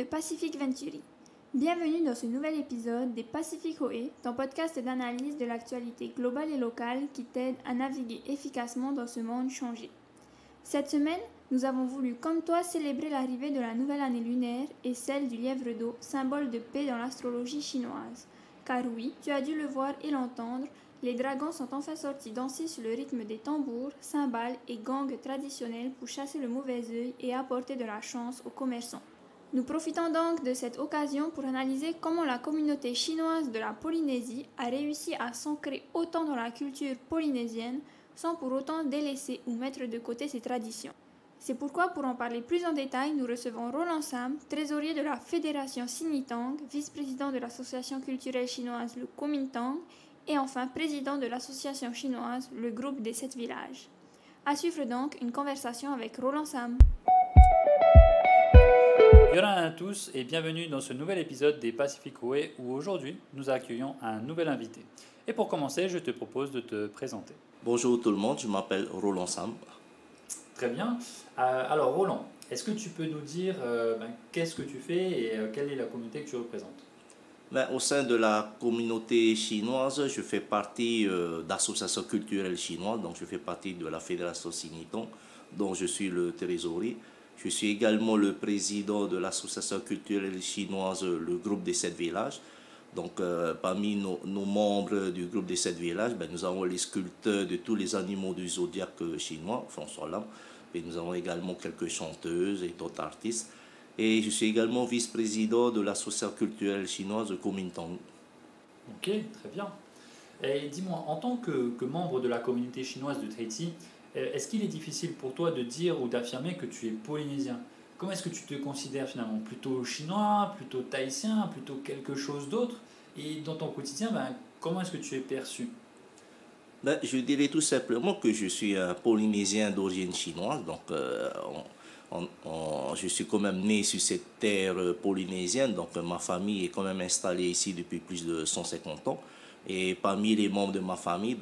de Pacific Venturi. Bienvenue dans ce nouvel épisode des Pacific OE, ton podcast d'analyse de l'actualité globale et locale qui t'aide à naviguer efficacement dans ce monde changé. Cette semaine, nous avons voulu, comme toi, célébrer l'arrivée de la nouvelle année lunaire et celle du lièvre d'eau, symbole de paix dans l'astrologie chinoise. Car oui, tu as dû le voir et l'entendre, les dragons sont enfin sortis danser sur le rythme des tambours, cymbales et gangs traditionnels pour chasser le mauvais œil et apporter de la chance aux commerçants. Nous profitons donc de cette occasion pour analyser comment la communauté chinoise de la Polynésie a réussi à s'ancrer autant dans la culture polynésienne sans pour autant délaisser ou mettre de côté ses traditions. C'est pourquoi, pour en parler plus en détail, nous recevons Roland Sam, trésorier de la Fédération Sinitang, vice-président de l'association culturelle chinoise le Kuomintang, et enfin président de l'association chinoise le groupe des 7 villages. À suivre donc une conversation avec Roland Sam. Yoran à tous et bienvenue dans ce nouvel épisode des Pacific OE où aujourd'hui nous accueillons un nouvel invité. Et pour commencer, je te propose de te présenter. Bonjour tout le monde, je m'appelle Roland Sam. Très bien. Alors Roland, est-ce que tu peux nous dire qu'est-ce que tu fais et quelle est la communauté que tu représentes ? Au sein de la communauté chinoise, je fais partie d'associations culturelles chinoises, donc je fais partie de la Fédération Sinitang, dont je suis le trésorier. Je suis également le président de l'association culturelle chinoise, le groupe des 7 villages. Donc, parmi nos membres du groupe des 7 villages, nous avons les sculpteurs de tous les animaux du zodiaque chinois, François Lam, et nous avons également quelques chanteuses et d'autres artistes. Et je suis également vice-président de l'association culturelle chinoise de Kuomintang. Ok, très bien. Et dis-moi, en tant que membre de la communauté chinoise de Tahiti, est-ce qu'il est difficile pour toi de dire ou d'affirmer que tu es polynésien ? Comment est-ce que tu te considères finalement ? Plutôt chinois, plutôt tahitien, plutôt quelque chose d'autre ? Et dans ton quotidien, comment est-ce que tu es perçu ? Je dirais tout simplement que je suis un polynésien d'origine chinoise, donc je suis quand même né sur cette terre polynésienne, donc ma famille est quand même installée ici depuis plus de 150 ans. Et parmi les membres de ma famille,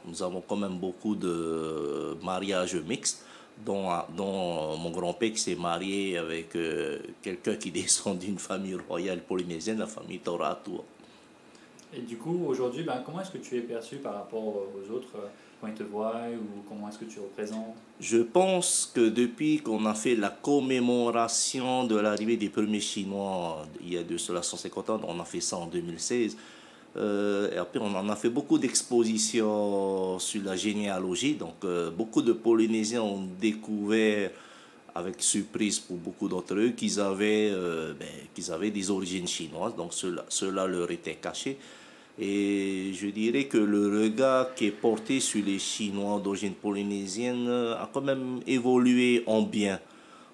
nous avons quand même beaucoup de mariages mixtes, dont mon grand-père qui s'est marié avec quelqu'un qui descend d'une famille royale polynésienne, la famille Toratua. Et du coup, aujourd'hui, comment est-ce que tu es perçu par rapport aux autres quand ils te voient ou comment est-ce que tu représentes ? Je pense que depuis qu'on a fait la commémoration de l'arrivée des premiers Chinois, il y a de cela 150 ans, on a fait ça en 2016, et après on en a fait beaucoup d'expositions sur la généalogie, donc beaucoup de Polynésiens ont découvert avec surprise pour beaucoup d'entre eux qu'ils avaient des origines chinoises, donc cela leur était caché. Et je dirais que le regard qui est porté sur les Chinois d'origine polynésienne a quand même évolué en bien.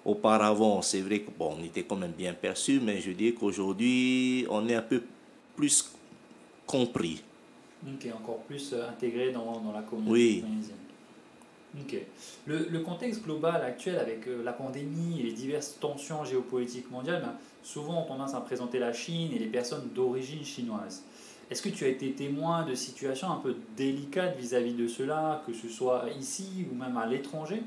Auparavant, c'est vrai qu'on était quand même bien perçus, mais je dirais qu'aujourd'hui, on est un peu plus compris. Ok, encore plus intégré dans la communauté polynésienne. Ok. Le contexte global actuel avec la pandémie et les diverses tensions géopolitiques mondiales, souvent on tendance à présenter la Chine et les personnes d'origine chinoise. Est-ce que tu as été témoin de situations un peu délicates vis-à-vis de cela, que ce soit ici ou même à l'étranger ?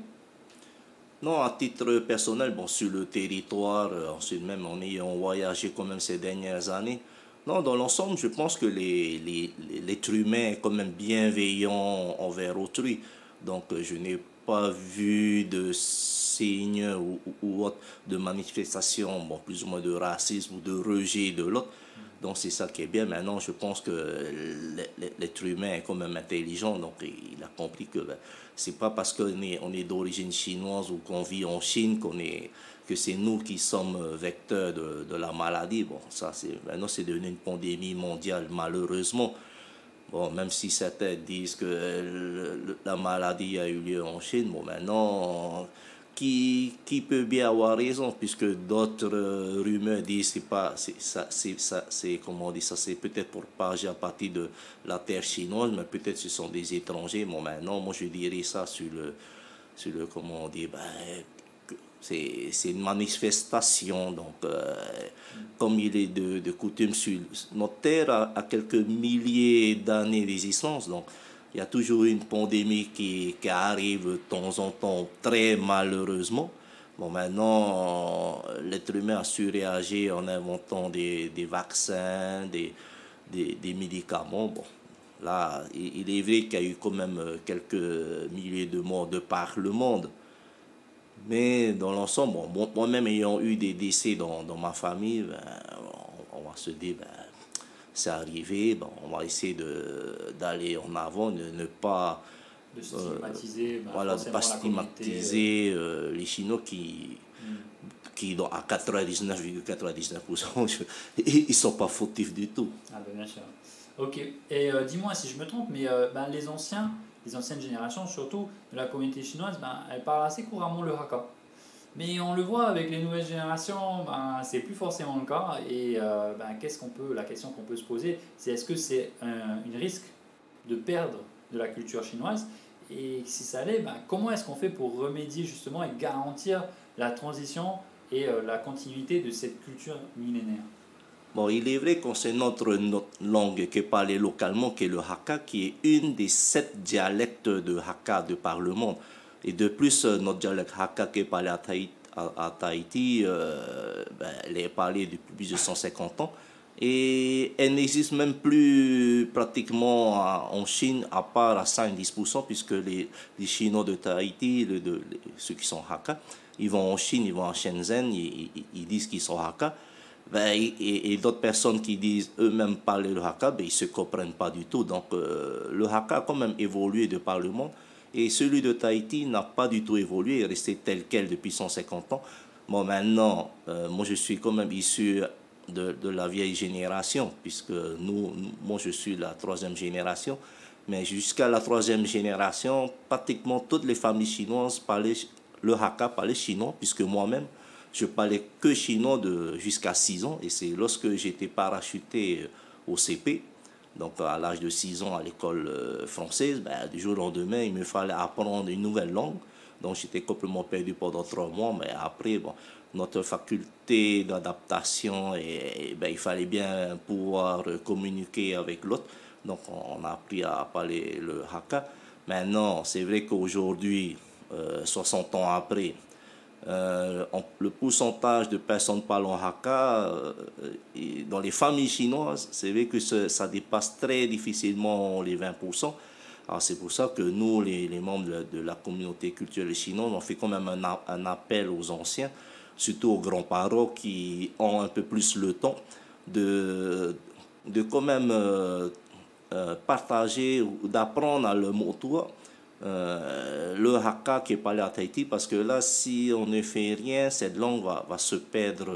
Non, à titre personnel, sur le territoire, ensuite même en ayant voyagé quand même ces dernières années, non, dans l'ensemble, je pense que l'être humain est quand même bienveillant envers autrui. Donc, je n'ai pas vu de signes ou autre de manifestations, plus ou moins de racisme ou de rejet de l'autre. Donc, c'est ça qui est bien. Maintenant, je pense que l'être humain est quand même intelligent. Donc, il a compris que c'est pas parce qu'on est d'origine chinoise ou qu'on vit en Chine que c'est nous qui sommes vecteurs de la maladie. Maintenant, c'est devenu une pandémie mondiale, malheureusement. Même si certains disent que la maladie a eu lieu en Chine, maintenant, qui peut bien avoir raison, puisque d'autres rumeurs disent que c'est peut-être propagé à partir de la terre chinoise, mais peut-être ce sont des étrangers. Maintenant, moi je dirais ça sur le comment on dit, c'est une manifestation. Donc, comme il est de coutume sur notre terre, à quelques milliers d'années d'existence, donc il y a toujours une pandémie qui arrive de temps en temps, très malheureusement. Bon, maintenant, l'être humain a su réagir en inventant des vaccins, des médicaments. Bon, là, il est vrai qu'il y a eu quand même quelques milliers de morts de par le monde. Mais dans l'ensemble, bon, moi-même ayant eu des décès dans ma famille, ben, on va se dire, ben, c'est arrivé, ben, on va essayer d'aller en avant, de ne pas... De stigmatiser, voilà, de ne pas stigmatiser les Chinois qui à 99,99%, ils ne sont pas fautifs du tout. Ah ben bien sûr. Ok, et dis-moi si je me trompe, mais ben, les anciennes générations, surtout de la communauté chinoise, ben, elles parlent assez couramment le Hakka. Mais on le voit avec les nouvelles générations, ben, c'est plus forcément le cas. Et ben, la question qu'on peut se poser, c'est est-ce que c'est un risque de perdre de la culture chinoise? Et si ça l'est, ben, comment est-ce qu'on fait pour remédier justement et garantir la transition et la continuité de cette culture millénaire? Bon, il est vrai qu'on sait notre langue qui est parlée localement, qui est le Hakka, qui est une des 7 dialectes de Hakka de par le monde. Et de plus, notre dialecte Hakka qui est parlé à Tahiti, ben, elle est parlée depuis plus de 150 ans. Et elle n'existe même plus pratiquement en Chine, à part à 5-10%, puisque les Chinois de Tahiti, ceux qui sont Hakka, ils vont en Chine, ils vont à Shenzhen, ils disent qu'ils sont Hakka. Ben, et d'autres personnes qui disent eux-mêmes parler le Hakka, ben, ils ne se comprennent pas du tout. Donc le Hakka a quand même évolué de par le monde. Et celui de Tahiti n'a pas du tout évolué, il est resté tel quel depuis 150 ans. Bon, maintenant, moi je suis quand même issu de la vieille génération, puisque moi je suis la 3e génération. Mais jusqu'à la 3e génération, pratiquement toutes les familles chinoises parlaient le Hakka, parlaient chinois, puisque moi-même, je parlais que chinois jusqu'à 6 ans. Et c'est lorsque j'étais parachuté au CP, donc à l'âge de 6 ans à l'école française, ben, du jour au lendemain, il me fallait apprendre une nouvelle langue. Donc j'étais complètement perdu pendant 3 mois. Mais après, bon, notre faculté d'adaptation, ben, il fallait bien pouvoir communiquer avec l'autre. Donc on a appris à parler le Hakka. Maintenant, c'est vrai qu'aujourd'hui, 60 ans après, le pourcentage de personnes parlant Hakka dans les familles chinoises, c'est vrai que ça dépasse très difficilement les 20%. Alors c'est pour ça que nous, les membres de la communauté culturelle chinoise, on fait quand même un appel aux anciens, surtout aux grands-parents qui ont un peu plus le temps de quand même partager ou d'apprendre à leur mot tour le Hakka qui est parlé à Tahiti, parce que là, si on ne fait rien, cette langue va se perdre.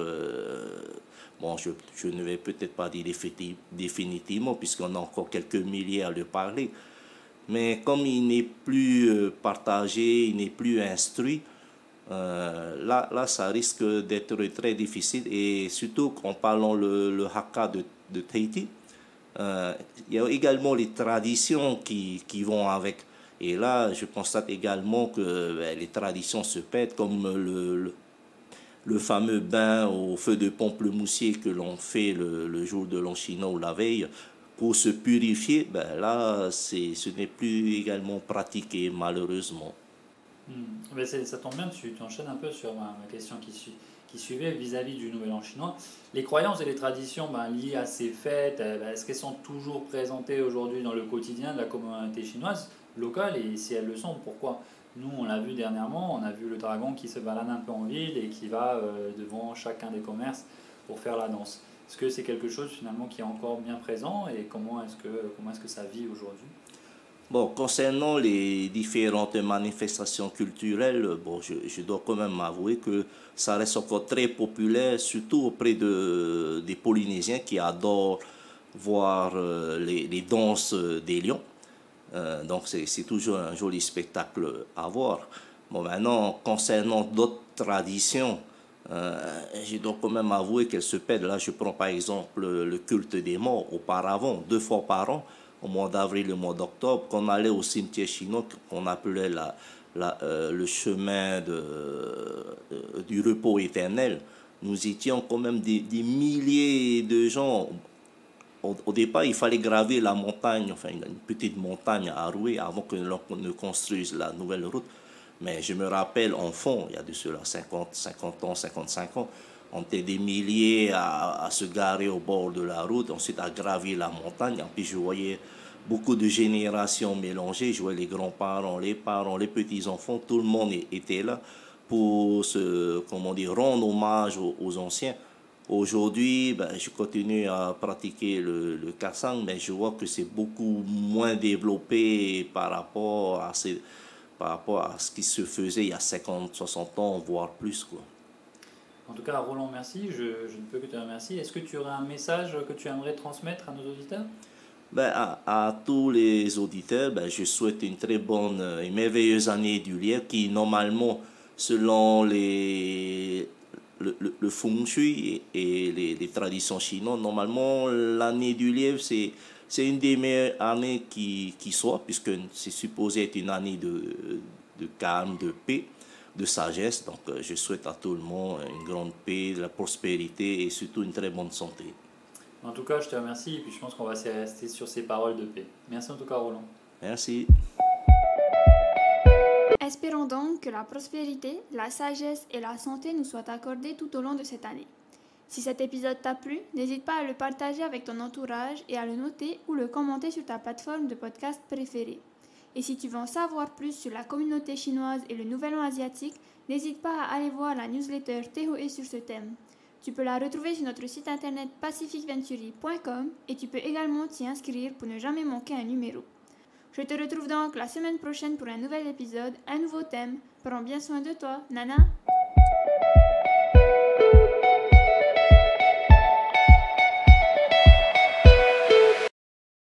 Bon, je ne vais peut-être pas dire définitivement, puisqu'on a encore quelques milliers à le parler. Mais comme il n'est plus partagé, il n'est plus instruit, là, ça risque d'être très difficile. Et surtout en parlant le Hakka de Tahiti, il y a également les traditions qui vont avec. Et là, je constate également que ben, les traditions se perdent, comme le fameux bain au feu de pamplemoussier que l'on fait le jour de l'an chinois ou la veille pour se purifier. Ben là, ce n'est plus également pratiqué, malheureusement. Mais ça tombe bien, tu enchaînes un peu sur ma question qui suivait vis-à-vis du Nouvel An chinois. Les croyances et les traditions liées à ces fêtes, est-ce qu'elles sont toujours présentées aujourd'hui dans le quotidien de la communauté chinoise locale, et si elles le sont, pourquoi? Nous, on l'a vu dernièrement, on a vu le dragon qui se balade un peu en ville et qui va devant chacun des commerces pour faire la danse. Est-ce que c'est quelque chose finalement qui est encore bien présent, et comment est-ce que ça vit aujourd'hui? Bon, concernant les différentes manifestations culturelles, bon, je dois quand même avouer que ça reste encore très populaire, surtout auprès des Polynésiens qui adorent voir les danses des lions. Donc c'est toujours un joli spectacle à voir. Bon, maintenant, concernant d'autres traditions, je dois quand même avouer qu'elles se perdent. Là, je prends par exemple le culte des morts. Auparavant, 2 fois par an, au mois d'avril et au mois d'octobre, qu'on allait au cimetière chinois, qu'on appelait le chemin du repos éternel. Nous étions quand même des milliers de gens. Au départ, il fallait graver la montagne, enfin une petite montagne à Roué avant que l'on ne construise la nouvelle route. Mais je me rappelle, enfant, il y a de cela 50 ans, 55 ans, on était des milliers à se garer au bord de la route, ensuite à gravir la montagne. Et puis je voyais beaucoup de générations mélangées. Je voyais les grands-parents, les parents, les petits-enfants, tout le monde était là pour rendre hommage aux anciens. Aujourd'hui, je continue à pratiquer le karsang, mais je vois que c'est beaucoup moins développé par rapport à ce qui se faisait il y a 50, 60 ans, voire plus, quoi. En tout cas, Roland, merci. Je ne peux que te remercier. Est-ce que tu aurais un message que tu aimerais transmettre à nos auditeurs? À tous les auditeurs, je souhaite une très bonne et merveilleuse année du lièvre qui, normalement, selon le feng shui et les traditions chinoises, normalement, l'année du lièvre, c'est une des meilleures années qui soit, puisque c'est supposé être une année de calme, de paix, de sagesse. Donc, je souhaite à tout le monde une grande paix, de la prospérité et surtout une très bonne santé. En tout cas, je te remercie et puis je pense qu'on va rester sur ces paroles de paix. Merci en tout cas, Roland. Merci. Espérons donc que la prospérité, la sagesse et la santé nous soient accordées tout au long de cette année. Si cet épisode t'a plu, n'hésite pas à le partager avec ton entourage et à le noter ou le commenter sur ta plateforme de podcast préférée. Et si tu veux en savoir plus sur la communauté chinoise et le Nouvel An asiatique, n'hésite pas à aller voir la newsletter THOE sur ce thème. Tu peux la retrouver sur notre site internet pacificventuri.com et tu peux également t'y inscrire pour ne jamais manquer un numéro. Je te retrouve donc la semaine prochaine pour un nouvel épisode, un nouveau thème. Prends bien soin de toi, Nana!